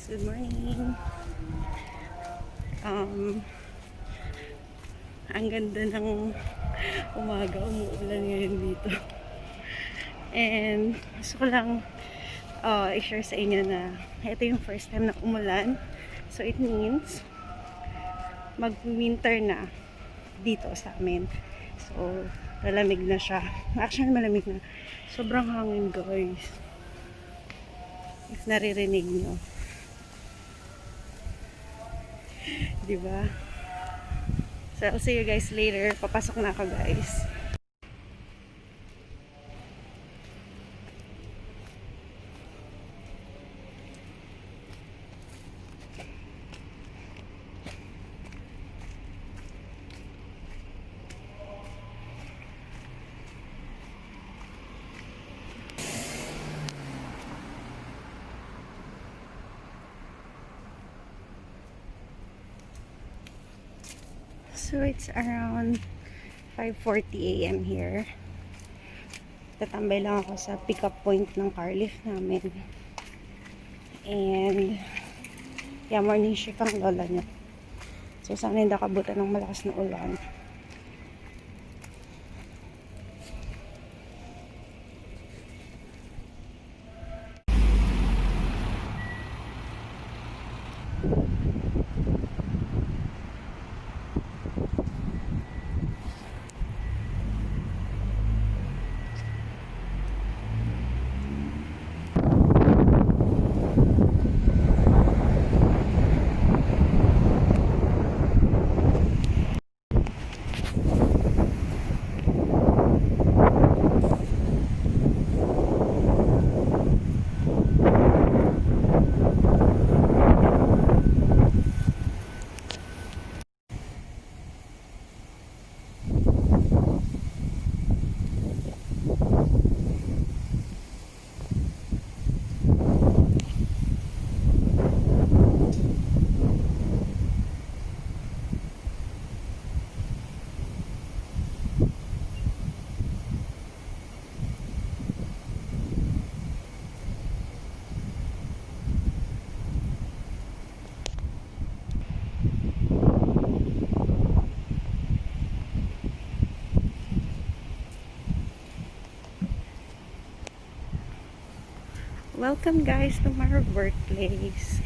guys, good morning. Um, ang ganda ng umaga, umuulan ngayon dito. And gusto ko lang i-share sa inyo na ito yung first time na umulan. So it means mag-winter na dito sa amin. So lalamig na siya. Actually malamig na. Sobrang hangin guys. If naririnig nyo. Diba? So, I'll see you guys later. Papasok na ako, guys. So, it's around 5:40 a.m. here. Tatambay lang ako sa pick-up point ng car lift namin. And, yeah, morning shift ang lola niya. So, sana hindi nakabutan ng malakas na ulan. Welcome guys to my workplace.